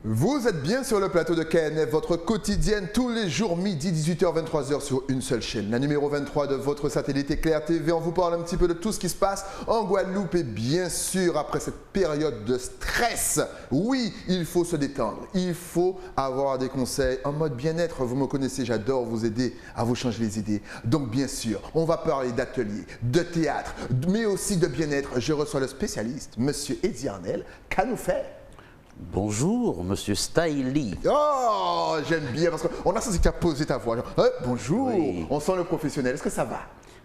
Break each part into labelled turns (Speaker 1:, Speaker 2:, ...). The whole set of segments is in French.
Speaker 1: Vous êtes bien sur le plateau de KNF, votre quotidienne tous les jours midi 18h 23h sur une seule chaîne, la numéro 23 de votre satellite Éclair TV. On vous parle un petit peu de tout ce qui se passe en Guadeloupe et bien sûr après cette période de stress, oui, il faut se détendre, il faut avoir des conseils en mode bien-être. Vous me connaissez, j'adore vous aider à vous changer les idées. Donc bien sûr, on va parler d'ateliers, de théâtre, mais aussi de bien-être. Je reçois le spécialiste, Monsieur Eddie Arnel. Qu'a nous fait?
Speaker 2: Bonjour, monsieur Stylie.
Speaker 1: Oh, j'aime bien parce qu'on a senti que tu as posé ta voix. Genre, bonjour,
Speaker 2: Oui.
Speaker 1: On sent le professionnel. Est-ce que ça va?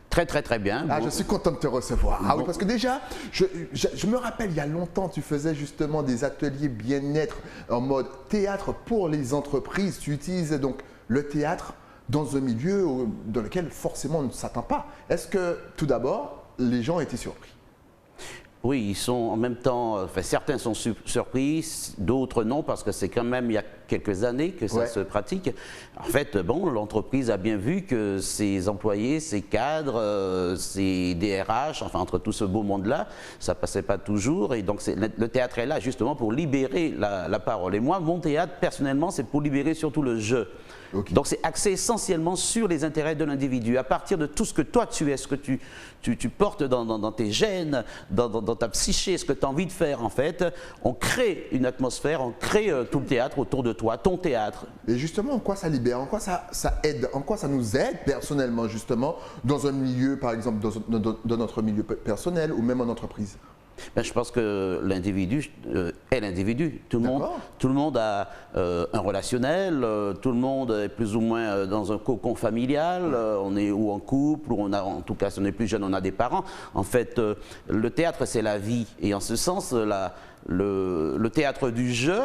Speaker 2: Très bien.
Speaker 1: Ah,
Speaker 2: Bon.
Speaker 1: je suis content de te recevoir. Ah oui,
Speaker 2: Bon.
Speaker 1: parce que déjà, je me rappelle, il y a longtemps, tu faisais justement des ateliers bien-être en mode théâtre pour les entreprises. Tu utilisais donc le théâtre dans un milieu dans lequel forcément on ne s'attend pas. Est-ce que, tout d'abord, les gens étaient surpris?
Speaker 2: Oui, ils sont en même temps, enfin, certains sont surpris, d'autres non, parce que c'est quand même il y a quelques années que ça se pratique. En fait, bon, l'entreprise a bien vu que ses employés, ses cadres, ses DRH, enfin entre tout ce beau monde-là, ça passait pas toujours. Et donc le théâtre est là justement pour libérer la parole. Et moi, mon théâtre, personnellement, c'est pour libérer surtout le jeu.
Speaker 1: Okay.
Speaker 2: Donc c'est axé essentiellement sur les intérêts de l'individu. À partir de tout ce que toi tu es, ce que tu portes dans tes gènes, dans ta psyché, ce que tu as envie de faire en fait, on crée une atmosphère, on crée tout le théâtre autour de toi, ton théâtre.
Speaker 1: Et justement, en quoi ça libère? En quoi ça aide? En quoi ça nous aide personnellement justement dans un milieu, par exemple dans notre milieu personnel ou même en entreprise?
Speaker 2: Ben, je pense que l'individu est l'individu. Tout le monde a un relationnel, tout le monde est plus ou moins dans un cocon familial, on est ou en couple, ou on a, en tout cas si on est plus jeune, on a des parents. En fait, le théâtre c'est la vie et en ce sens, le théâtre du jeu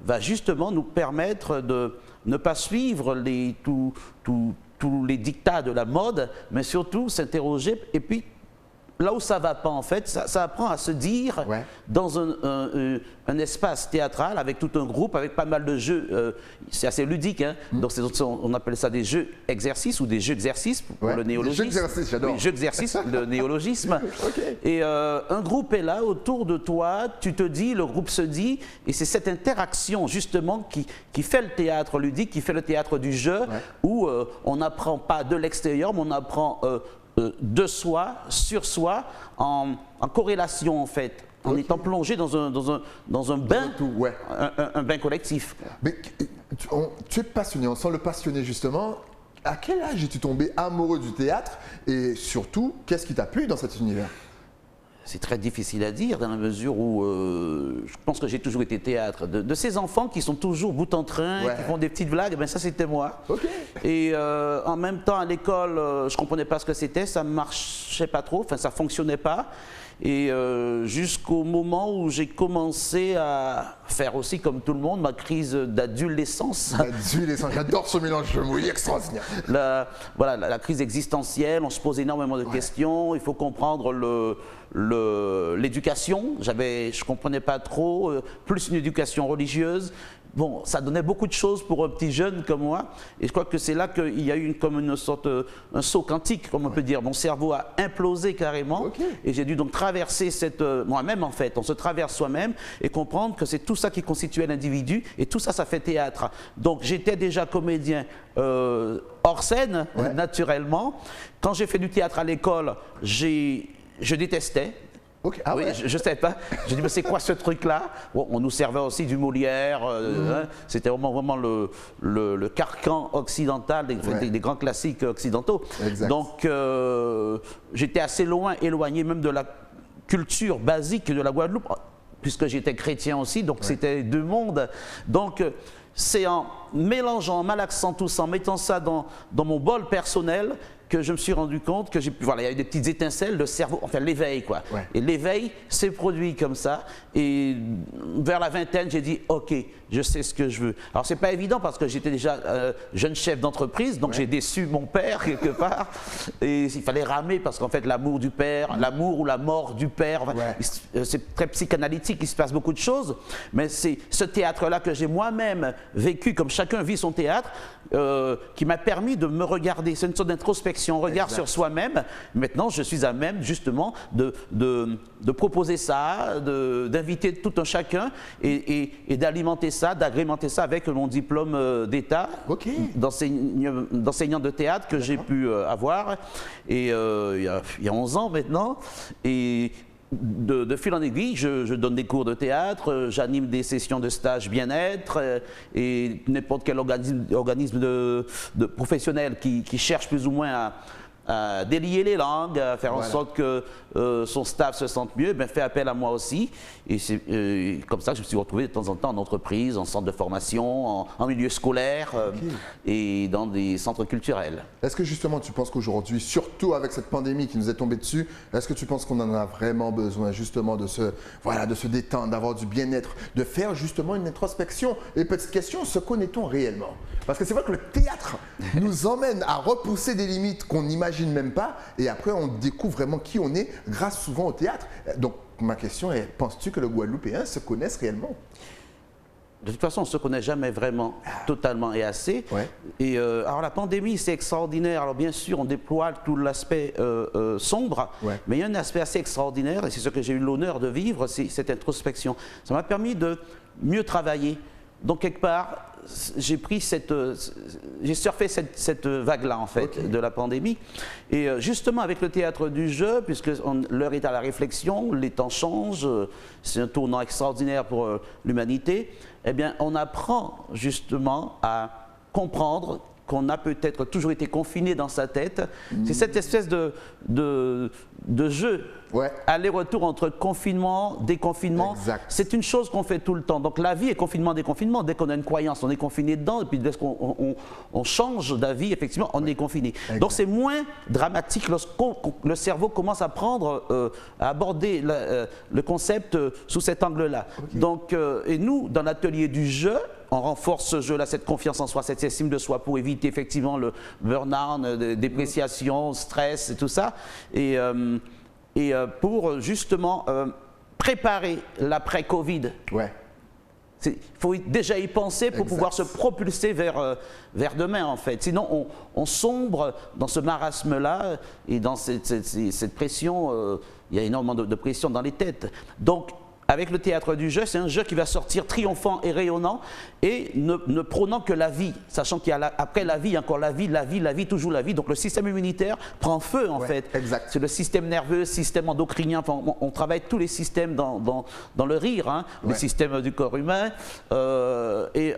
Speaker 2: va justement nous permettre de ne pas suivre tous les dictats de la mode, mais surtout s'interroger et puis là où ça ne va pas, en fait, ça apprend à se dire dans un espace théâtral avec tout un groupe, avec pas mal de jeux. C'est assez ludique, hein. Donc on appelle ça des jeux exercices ou des jeux exercices pour le néologisme.
Speaker 1: Jeux exercices, j'adore.
Speaker 2: Oui, jeux exercices, le néologisme.
Speaker 1: Okay.
Speaker 2: Et un groupe est là autour de toi, tu te dis, le groupe se dit, et c'est cette interaction justement qui fait le théâtre ludique, qui fait le théâtre du jeu, où on n'apprend pas de l'extérieur, mais on apprend de soi, sur soi, en corrélation en fait, en étant plongé dans un bain, un bain collectif.
Speaker 1: Mais tu es passionné, on sent le passionné justement. À quel âge es-tu tombé amoureux du théâtre et surtout, qu'est-ce qui t'a plu dans cet univers?
Speaker 2: C'est très difficile à dire dans la mesure où je pense que j'ai toujours été théâtre. De ces enfants qui sont toujours bout en train, qui font des petites blagues, ben ça c'était moi.
Speaker 1: Okay.
Speaker 2: Et en même temps à l'école, je ne comprenais pas ce que c'était, ça ne marchait pas trop, enfin ça ne fonctionnait pas. Et jusqu'au moment où j'ai commencé à faire aussi comme tout le monde ma crise d'adolescence.
Speaker 1: Adolescence, j'adore ce mélange de mots, il est extraordinaire.
Speaker 2: La crise existentielle, on se pose énormément de questions, il faut comprendre l'éducation, je ne comprenais pas trop, plus une éducation religieuse. Bon, ça donnait beaucoup de choses pour un petit jeune comme moi, et je crois que c'est là qu'il y a eu comme une sorte, un saut quantique, comme on peut dire. Mon cerveau a implosé carrément, et j'ai dû donc traverser moi-même en fait, on se traverse soi-même, et comprendre que c'est tout ça qui constituait l'individu, et tout ça, ça fait théâtre. Donc j'étais déjà comédien hors scène, naturellement. Quand j'ai fait du théâtre à l'école, je détestais.
Speaker 1: Okay.
Speaker 2: Oui, je ne savais pas. Je dis, mais c'est quoi ce truc-là? Bon, on nous servait aussi du Molière. Hein, c'était vraiment le carcan occidental des grands classiques occidentaux.
Speaker 1: Exact.
Speaker 2: Donc, j'étais assez éloigné même de la culture basique de la Guadeloupe, puisque j'étais chrétien aussi, donc c'était deux mondes. Donc, c'est en mélangeant, en malaxant tout ça, en mettant ça dans mon bol personnel, que je me suis rendu compte que il y a eu des petites étincelles, le cerveau, enfin l'éveil quoi. Et l'éveil s'est produit comme ça. Et vers la vingtaine, j'ai dit ok, je sais ce que je veux. Alors c'est pas évident parce que j'étais déjà jeune chef d'entreprise, donc j'ai déçu mon père quelque part. Et il fallait ramer parce qu'en fait l'amour du père, l'amour ou la mort du père, enfin, c'est très psychanalytique, il se passe beaucoup de choses. Mais c'est ce théâtre-là que j'ai moi-même vécu, comme chacun vit son théâtre, qui m'a permis de me regarder. C'est une sorte d'introspection introspection, regard sur soi-même. Maintenant, je suis à même justement de proposer ça, d'inviter tout un chacun et d'alimenter ça, d'agrémenter ça avec mon diplôme d'État d'enseignant de théâtre que j'ai pu avoir et, il y a 11 ans maintenant. Et de fil en aiguille, je donne des cours de théâtre, j'anime des sessions de stage bien-être et n'importe quel organisme de professionnel qui cherche plus ou moins à délier les langues, à faire en sorte que son staff se sente mieux, fait appel à moi aussi. Et c'est comme ça que je me suis retrouvé de temps en temps en entreprise, en centre de formation, en milieu scolaire et dans des centres culturels.
Speaker 1: Est-ce que justement tu penses qu'aujourd'hui, surtout avec cette pandémie qui nous est tombée dessus, est-ce que tu penses qu'on en a vraiment besoin justement de se détendre, d'avoir du bien-être, de faire justement une introspection? Et petite question, se connaît-on réellement? Parce que c'est vrai que le théâtre nous emmène à repousser des limites qu'on n'imagine même pas et après on découvre vraiment qui on est grâce souvent au théâtre. Donc ma question est, penses-tu que le Guadeloupéen se connaisse réellement?
Speaker 2: De toute façon, on ne se connaît jamais vraiment, totalement et assez. Et alors la pandémie, c'est extraordinaire. Alors bien sûr, on déploie tout l'aspect sombre, mais il y a un aspect assez extraordinaire, et c'est ce que j'ai eu l'honneur de vivre, c'est cette introspection. Ça m'a permis de mieux travailler. Donc quelque part, j'ai surfé cette vague-là en fait de la pandémie. Et justement avec le théâtre du jeu, puisque l'heure est à la réflexion, les temps changent, c'est un tournant extraordinaire pour l'humanité, eh bien on apprend justement à comprendre qu'on a peut-être toujours été confiné dans sa tête. C'est cette espèce de jeu, aller-retour entre confinement, déconfinement. C'est une chose qu'on fait tout le temps. Donc la vie est confinement, déconfinement. Dès qu'on a une croyance, on est confiné dedans. Et puis dès qu'on change d'avis, effectivement, on est confiné. Donc c'est moins dramatique lorsque le cerveau commence à à aborder le concept sous cet angle-là. Donc, et nous, dans l'atelier du jeu, on renforce ce jeu-là, cette confiance en soi, cette estime de soi pour éviter effectivement le burn-out, dépression, stress et tout ça. Et pour justement préparer l'après-Covid. Il faut déjà y penser pour pouvoir se propulser vers demain en fait. Sinon on sombre dans ce marasme-là et dans cette pression, il y a énormément de pression dans les têtes. Donc avec le théâtre du jeu, c'est un jeu qui va sortir triomphant et rayonnant et ne prônant que la vie, sachant qu'il y a après la vie, il y a encore la vie, toujours la vie. Donc le système immunitaire prend feu en fait. C'est le système nerveux, le système endocrinien, enfin, on travaille tous les systèmes dans le rire, le système du corps humain. Et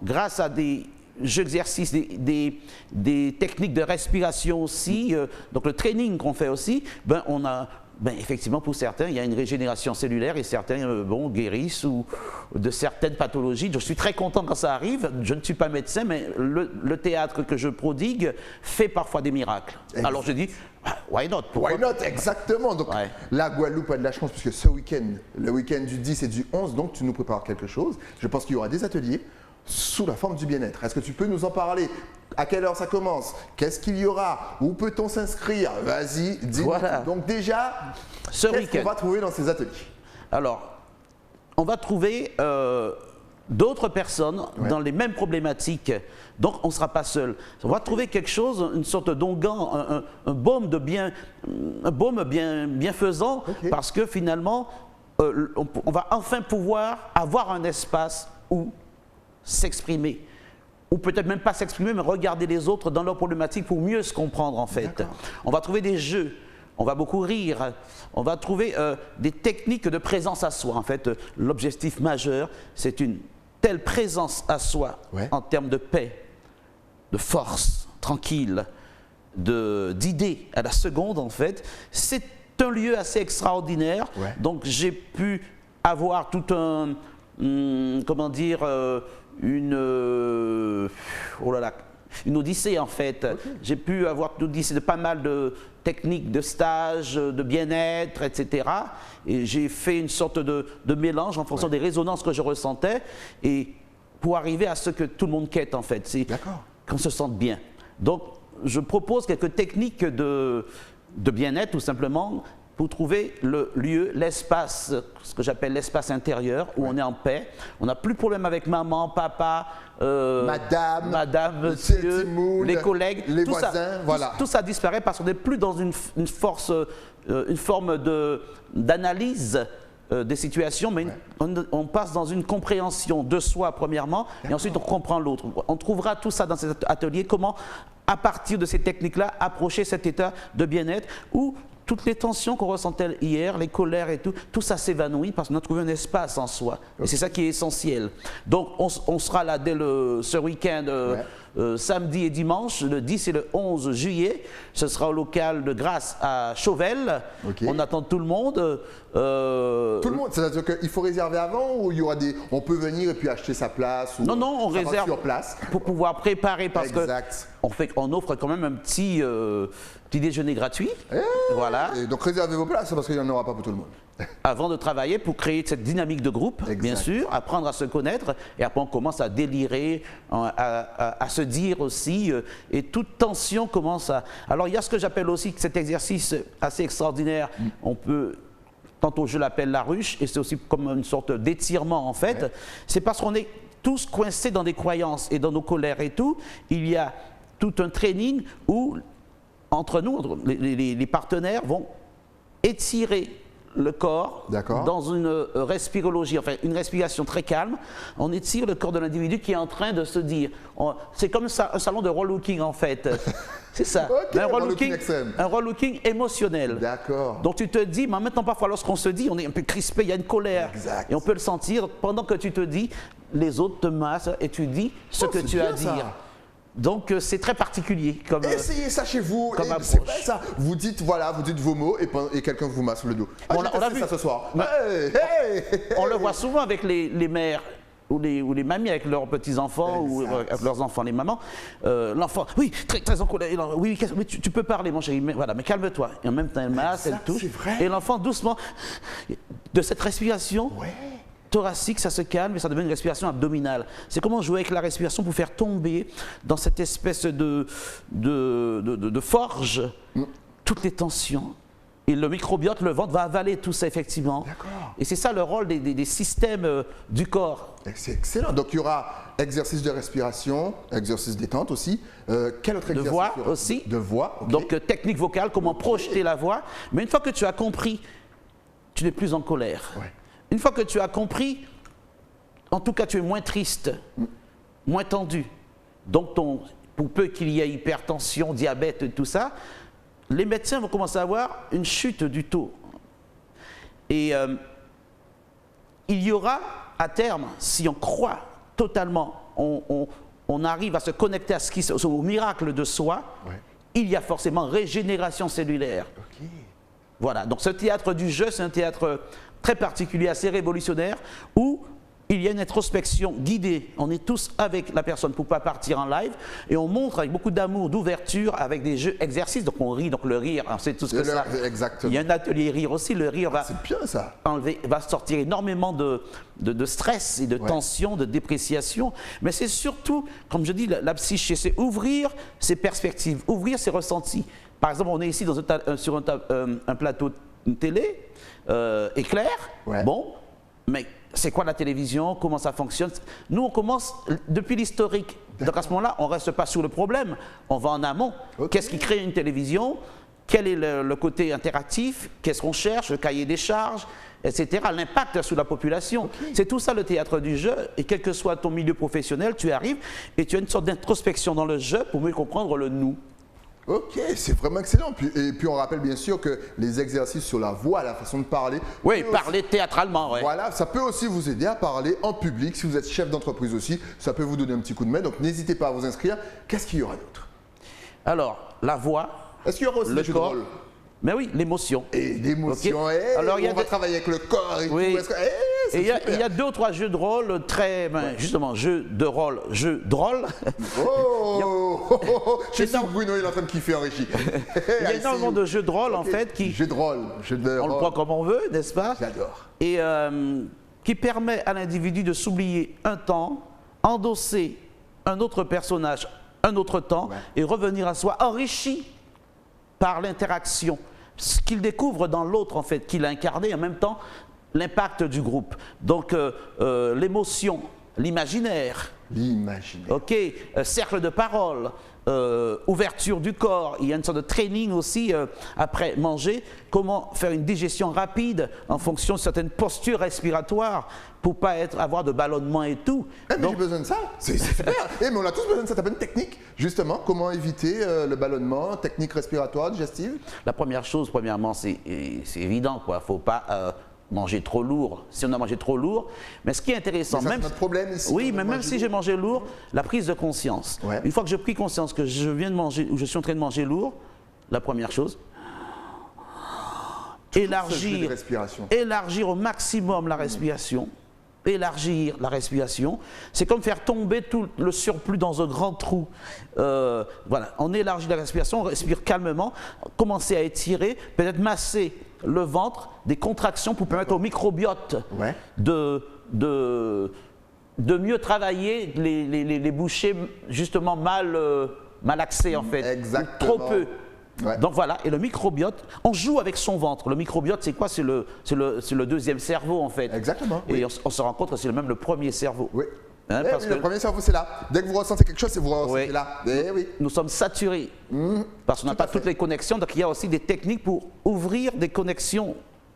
Speaker 2: grâce à des jeux d'exercice, des techniques de respiration aussi, donc le training qu'on fait aussi, on a... effectivement, pour certains, il y a une régénération cellulaire et certains guérissent ou de certaines pathologies. Je suis très content quand ça arrive. Je ne suis pas médecin, mais le théâtre que je prodigue fait parfois des miracles. Alors je dis, why not? Why
Speaker 1: not, exactement. Donc la Guadeloupe a de la chance puisque ce week-end, le week-end du 10 et du 11, donc tu nous prépares quelque chose. Je pense qu'il y aura des ateliers sous la forme du bien-être. Est-ce que tu peux nous en parler? À quelle heure ça commence? Qu'est-ce qu'il y aura? Où peut-on s'inscrire? Vas-y, dis-nous. Donc déjà, qu'est-ce qu'on va trouver dans ces ateliers? Alors, on va trouver d'autres personnes dans les mêmes problématiques. Donc, on ne sera pas seul. On va trouver quelque chose, une sorte d'onguent, un baume bienfaisant, parce que finalement, on va enfin pouvoir avoir un espace où s'exprimer. Ou peut-être même pas s'exprimer, mais regarder les autres dans leurs problématiques pour mieux se comprendre en fait. On va trouver des jeux, on va beaucoup rire, on va trouver des techniques de présence à soi. En fait, l'objectif majeur, c'est une telle présence à soi en termes de paix, de force, tranquille, d'idées à la seconde en fait. C'est un lieu assez extraordinaire, donc j'ai pu avoir tout un, comment dire, une odyssée en fait. J'ai pu avoir une odyssée de pas mal de techniques de stage, de bien-être, etc. Et j'ai fait une sorte de mélange en fonction des résonances que je ressentais et pour arriver à ce que tout le monde quête en fait, c'est qu'on se sente bien. Donc je propose quelques techniques de bien-être tout simplement
Speaker 2: pour trouver le lieu, l'espace, ce que j'appelle l'espace intérieur, où on est en paix. On n'a plus de problème avec maman, papa, madame, monsieur, les collègues,
Speaker 1: les
Speaker 2: tout
Speaker 1: voisins,
Speaker 2: ça,
Speaker 1: voilà.
Speaker 2: Tout ça disparaît parce qu'on n'est plus dans une forme d'analyse des situations, mais on passe dans une compréhension de soi premièrement, et ensuite on comprend l'autre. On trouvera tout ça dans cet atelier, comment à partir de ces techniques-là approcher cet état de bien-être où toutes les tensions qu'on ressentait hier, les colères et tout ça s'évanouit parce qu'on a trouvé un espace en soi. Et c'est ça qui est essentiel. Donc on sera là dès ce week-end, samedi et dimanche, le 10 et le 11 juillet. Ce sera au local de Grâce à Chauvel. On attend tout le monde.
Speaker 1: Tout le monde, c'est-à-dire qu'il faut réserver avant ou il y aura on peut venir et puis acheter sa place ou
Speaker 2: Non, on réserve
Speaker 1: sur place
Speaker 2: pour pouvoir préparer parce qu'on offre quand même un petit déjeuner gratuit. Voilà.
Speaker 1: Et donc réservez vos places parce qu'il n'y en aura pas pour tout le monde.
Speaker 2: Avant de travailler pour créer cette dynamique de groupe, bien sûr, apprendre à se connaître et après on commence à délirer, à se dire aussi et toute tension commence à... Alors il y a ce que j'appelle aussi cet exercice assez extraordinaire, on peut... Tantôt je l'appelle la ruche et c'est aussi comme une sorte d'étirement en fait. C'est parce qu'on est tous coincés dans des croyances et dans nos colères et tout. Il y a tout un training où entre nous, les partenaires vont étirer le corps dans une respirologie, enfin une respiration très calme. On étire le corps de l'individu qui est en train de se dire. C'est comme ça, un salon de rollouking en fait. C'est ça. Un rollouking émotionnel.
Speaker 1: D'accord.
Speaker 2: Donc tu te dis, mais maintenant parfois lorsqu'on se dit, on est un peu crispé, il y a une colère. Et on peut le sentir pendant que tu te dis, les autres te massent et tu dis ce que tu as à dire. Donc c'est très particulier.
Speaker 1: Essayez ça chez vous.
Speaker 2: C'est
Speaker 1: vrai ça. Vous dites vos mots et quelqu'un vous masse le dos.
Speaker 2: On l'a vu
Speaker 1: ça ce soir.
Speaker 2: On le voit souvent avec les mères ou les mamies avec leurs petits-enfants ou avec leurs enfants, les mamans. L'enfant, oui, très en colère. Oui, tu peux parler mon chéri, mais calme-toi. Et en même temps elle masse, elle touche. Et l'enfant doucement, de cette respiration, thoracique, ça se calme et ça devient une respiration abdominale. C'est comment jouer avec la respiration pour faire tomber dans cette espèce de forge toutes les tensions. Et le microbiote, le ventre, va avaler tout ça effectivement. Et c'est ça le rôle des systèmes du corps.
Speaker 1: C'est excellent. Donc il y aura exercice de respiration, exercice détente aussi. Quel autre exercice?
Speaker 2: De voix aussi.
Speaker 1: De voix.
Speaker 2: Donc technique vocale, comment projeter la voix. Mais une fois que tu as compris, tu n'es plus en colère. Une fois que tu as compris, en tout cas tu es moins triste, moins tendu. Donc pour peu qu'il y ait hypertension, diabète, tout ça, les médecins vont commencer à avoir une chute du taux. Et il y aura à terme, si on croit totalement, on arrive à se connecter au miracle de soi, il y a forcément régénération cellulaire. Voilà, donc ce théâtre du jeu, c'est un théâtre très particulier, assez révolutionnaire, où il y a une introspection guidée. On est tous avec la personne pour ne pas partir en live et on montre avec beaucoup d'amour, d'ouverture, avec des jeux, exercices. Donc on rit, donc le rire, on sait tout ce que ça.
Speaker 1: Exactement.
Speaker 2: Il y a un atelier rire aussi. Le rire va va sortir énormément de stress et de tension, de dépréciation. Mais c'est surtout, comme je dis, la psyché, c'est ouvrir ses perspectives, ouvrir ses ressentis. Par exemple, on est ici sur un plateau de télé, éclair, bon, mais c'est quoi la télévision, comment ça fonctionne? Nous, on commence depuis l'historique. Donc à ce moment-là, on ne reste pas sur le problème, on va en amont. Qu'est-ce qui crée une télévision? Quel est le côté interactif? Qu'est-ce qu'on cherche? Le cahier des charges, etc. L'impact sur la population. C'est tout ça le théâtre du jeu. Et quel que soit ton milieu professionnel, tu arrives et tu as une sorte d'introspection dans le jeu pour mieux comprendre le nous.
Speaker 1: Ok, c'est vraiment excellent. Et puis on rappelle bien sûr que les exercices sur la voix, la façon de parler.
Speaker 2: Oui, parler théâtralement,
Speaker 1: Voilà, ça peut aussi vous aider à parler en public. Si vous êtes chef d'entreprise aussi, ça peut vous donner un petit coup de main. Donc n'hésitez pas à vous inscrire. Qu'est-ce qu'il y aura d'autre?
Speaker 2: Alors, la voix.
Speaker 1: Est-ce qu'il y aura aussi le corps?
Speaker 2: Mais oui, l'émotion.
Speaker 1: Et l'émotion, alors on va travailler avec le corps et tout.
Speaker 2: Et il y a 2 ou 3 jeux de rôle très, justement, jeux de rôle, jeux drôles.
Speaker 1: Je sais que Bruno il est en train de kiffer en régie.
Speaker 2: Il y a énormément de jeux de rôle en fait qui.
Speaker 1: Jeux de rôle.
Speaker 2: On le prend comme on veut, n'est-ce pas?
Speaker 1: J'adore.
Speaker 2: Et qui permet à l'individu de s'oublier un temps, endosser un autre personnage, un autre temps, et revenir à soi enrichi par l'interaction ce qu'il découvre dans l'autre, en fait, qu'il a incarné, et en même temps, l'impact du groupe. Donc, l'émotion, l'imaginaire.
Speaker 1: L'imaginaire.
Speaker 2: OK, cercle de parole, ouverture du corps. Il y a une sorte de training aussi après manger. Comment faire une digestion rapide en fonction de certaines postures respiratoires pour ne pas avoir de ballonnement et tout.
Speaker 1: Mais j'ai besoin de ça, c'est super. Mais on a tous besoin de cette bonne technique, justement. Comment éviter le ballonnement, technique respiratoire, digestive?
Speaker 2: La première chose, premièrement, c'est évident, quoi. Faut pas manger trop lourd, si on a mangé trop lourd. Mais ce qui est intéressant,
Speaker 1: mais ça, c'est notre problème ici.
Speaker 2: Oui, mais même si j'ai mangé lourd, la prise de conscience. Ouais. Une fois que j'ai pris conscience que je viens de manger, ou je suis en train de manger lourd, la première chose, élargir au maximum la respiration. Élargir la respiration, c'est comme faire tomber tout le surplus dans un grand trou. Voilà, on élargit la respiration, on respire calmement, commencer à étirer, peut-être masser le ventre, des contractions pour permettre au microbiote de mieux travailler les bouchées justement mal axées en fait,
Speaker 1: exactement.
Speaker 2: Trop peu. Ouais. Donc voilà, et le microbiote, on joue avec son ventre. Le microbiote, c'est quoi? C'est le deuxième cerveau en fait.
Speaker 1: Exactement.
Speaker 2: Et on se rend compte que c'est même le premier cerveau.
Speaker 1: Oui. Hein, parce que le premier cerveau, c'est là. Dès que vous ressentez quelque chose, c'est vous ressentez là. Oui.
Speaker 2: Nous sommes saturés parce qu'on n'a pas toutes les connexions. Donc il y a aussi des techniques pour ouvrir des connexions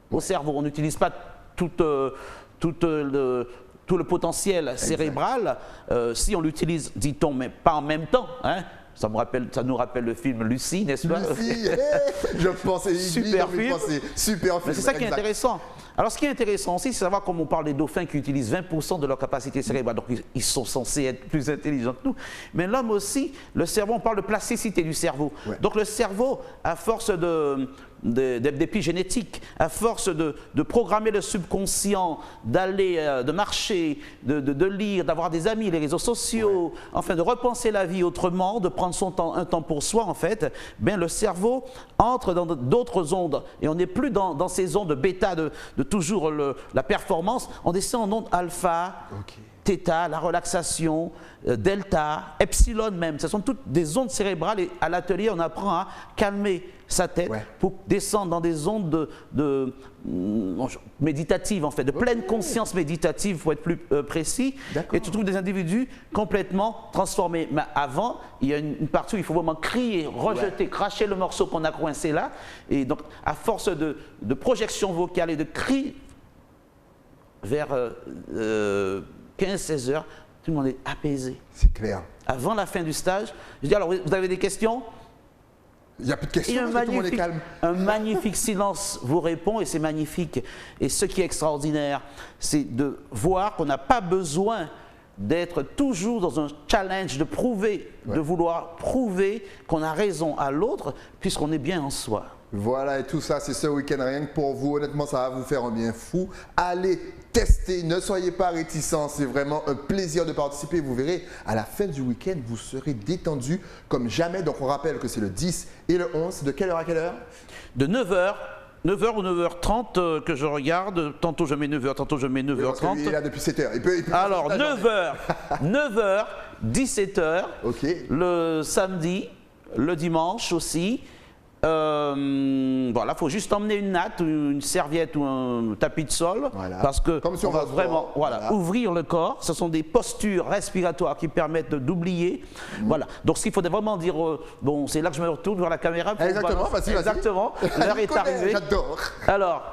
Speaker 2: au cerveau. On n'utilise pas tout le potentiel cérébral. Si on l'utilise, dit-on, mais pas en même temps. Hein. Ça nous rappelle le film Lucie, n'est-ce pas?
Speaker 1: Lucie, je pensais
Speaker 2: super film.
Speaker 1: Super film.
Speaker 2: Mais c'est ça qui est intéressant. Alors, ce qui est intéressant aussi, c'est savoir comme on parle des dauphins qui utilisent 20% de leur capacité cérébrale. Donc, ils sont censés être plus intelligents que nous. Mais l'homme aussi, le cerveau, on parle de plasticité du cerveau. Ouais. Donc, le cerveau, à force d'épigénétique, à force de programmer le subconscient, de marcher, de lire, d'avoir des amis, les réseaux sociaux, enfin de repenser la vie autrement, de prendre un temps pour soi en fait, bien le cerveau entre dans d'autres ondes et on n'est plus dans ces ondes bêta de toujours la performance, on descend en ondes alpha, θ, la relaxation, delta, epsilon même, ce sont toutes des ondes cérébrales et à l'atelier on apprend à calmer sa tête pour descendre dans des ondes méditatives en fait, de pleine conscience méditative pour être plus précis et tu trouves des individus complètement transformés. Mais avant, il y a une partie où il faut vraiment crier, rejeter, cracher le morceau qu'on a coincé là et donc à force de projection vocale et de cris vers 15-16 heures, tout le monde est apaisé.
Speaker 1: C'est clair.
Speaker 2: Avant la fin du stage, je dis alors vous avez des questions?
Speaker 1: Il n'y a plus de questions, tout le monde est calme.
Speaker 2: Un magnifique silence vous répond et c'est magnifique. Et ce qui est extraordinaire, c'est de voir qu'on n'a pas besoin d'être toujours dans un challenge, de prouver, de vouloir prouver qu'on a raison à l'autre, puisqu'on est bien en soi.
Speaker 1: Voilà, et tout ça, c'est ce week-end rien que pour vous. Honnêtement, ça va vous faire un bien fou. Allez tester, ne soyez pas réticents. C'est vraiment un plaisir de participer. Vous verrez, à la fin du week-end, vous serez détendu comme jamais. Donc, on rappelle que c'est le 10 et le 11. De quelle heure à quelle heure?
Speaker 2: De 9h. 9h ou 9h30 que je regarde. Tantôt je mets 9h, tantôt je mets 9h30.
Speaker 1: Il est là depuis 7h. Il peut
Speaker 2: alors, 9h, 17h, le samedi, le dimanche aussi. Voilà, il faut juste emmener une natte, une serviette ou un tapis de sol parce que
Speaker 1: comme si
Speaker 2: on va vraiment ouvrir le corps. Ce sont des postures respiratoires qui permettent d'oublier. Voilà. Donc ce qu'il faudrait vraiment dire, bon, c'est là que je me retourne vers la caméra.
Speaker 1: Exactement,
Speaker 2: exactement. L'heure est arrivée.
Speaker 1: J'adore.
Speaker 2: Alors,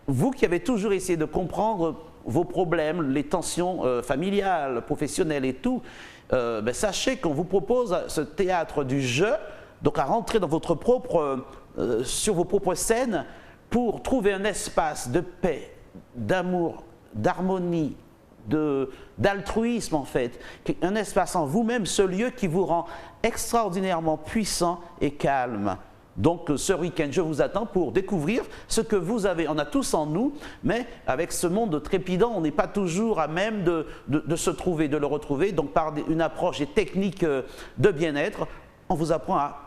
Speaker 2: vous qui avez toujours essayé de comprendre vos problèmes, les tensions familiales, professionnelles et tout, ben, sachez qu'on vous propose ce théâtre du jeu. Donc à rentrer dans votre sur vos propres scènes pour trouver un espace de paix, d'amour, d'harmonie, d'altruisme en fait, un espace en vous-même, ce lieu qui vous rend extraordinairement puissant et calme. Donc ce week-end, je vous attends pour découvrir ce que vous avez. On a tous en nous, mais avec ce monde trépidant, on n'est pas toujours à même de se trouver, de le retrouver. Donc par une approche et technique de bien-être, on vous apprend à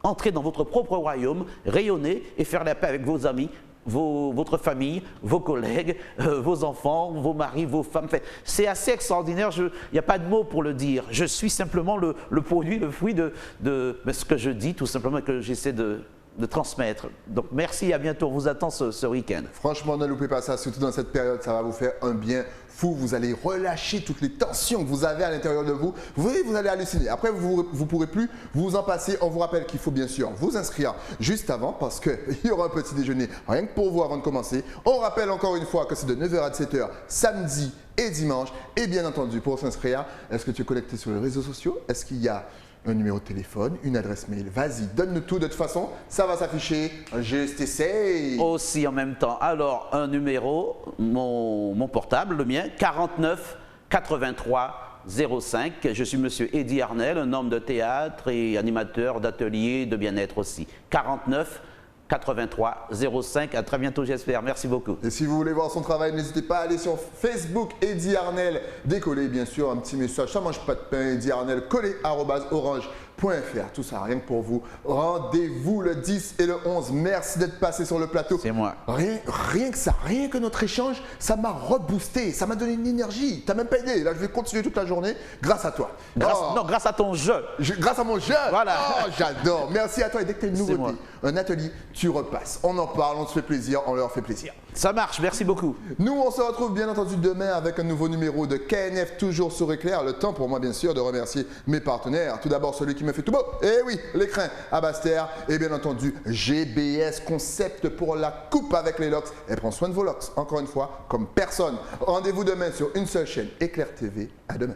Speaker 2: entrer dans votre propre royaume, rayonner et faire la paix avec vos amis, votre famille, vos collègues, vos enfants, vos maris, vos femmes. Enfin, c'est assez extraordinaire, il n'y a pas de mots pour le dire. Je suis simplement le produit, le fruit de ce que je dis, tout simplement, que j'essaie de de transmettre. Donc merci, à bientôt. On vous attend ce week-end.
Speaker 1: Franchement, ne loupez pas ça, surtout dans cette période, ça va vous faire un bien fou. Vous allez relâcher toutes les tensions que vous avez à l'intérieur de vous. Vous voyez, vous allez halluciner. Après, vous ne pourrez plus vous en passer. On vous rappelle qu'il faut bien sûr vous inscrire juste avant parce qu'il y aura un petit déjeuner rien que pour vous avant de commencer. On rappelle encore une fois que c'est de 9h à 17h, samedi et dimanche. Et bien entendu, pour s'inscrire, est-ce que tu es connecté sur les réseaux sociaux? Est-ce qu'il y a un numéro de téléphone, une adresse mail? Vas-y, donne-nous tout. De toute façon, ça va s'afficher. Juste essaye.
Speaker 2: Aussi en même temps. Alors, un numéro, mon portable, le mien, 49 83 05. Je suis monsieur Eddy Arnel, un homme de théâtre et animateur d'ateliers de bien-être aussi. 49 83 05. À très bientôt, j'espère. Merci beaucoup.
Speaker 1: Et si vous voulez voir son travail, n'hésitez pas à aller sur Facebook, Eddy Arnel. Décoller, bien sûr, un petit message. Ça mange pas de pain, Eddy Arnel. Collé @orange.fr. Tout ça, rien que pour vous. Rendez-vous le 10 et le 11. Merci d'être passé sur le plateau.
Speaker 2: C'est moi.
Speaker 1: Rien que ça, rien que notre échange, ça m'a reboosté. Ça m'a donné une énergie. T'as même pas idée. Là, je vais continuer toute la journée grâce à toi.
Speaker 2: Non, grâce à ton jeu.
Speaker 1: Grâce à mon jeu.
Speaker 2: Voilà.
Speaker 1: Oh, j'adore. Merci à toi. Et dès que tu as une nouveauté, un atelier, tu repasses. On en parle, on se fait plaisir, on leur fait plaisir.
Speaker 2: Ça marche, merci beaucoup.
Speaker 1: Nous, on se retrouve bien entendu demain avec un nouveau numéro de KNF, toujours sur Éclair. Le temps pour moi, bien sûr, de remercier mes partenaires. Tout d'abord, celui qui me fait tout beau. Eh oui, l'écrin à Basse-Terre. Et bien entendu, GBS Concept pour la coupe avec les locks. Et prends soin de vos locks, encore une fois, comme personne. Rendez-vous demain sur une seule chaîne, Éclair TV. À demain.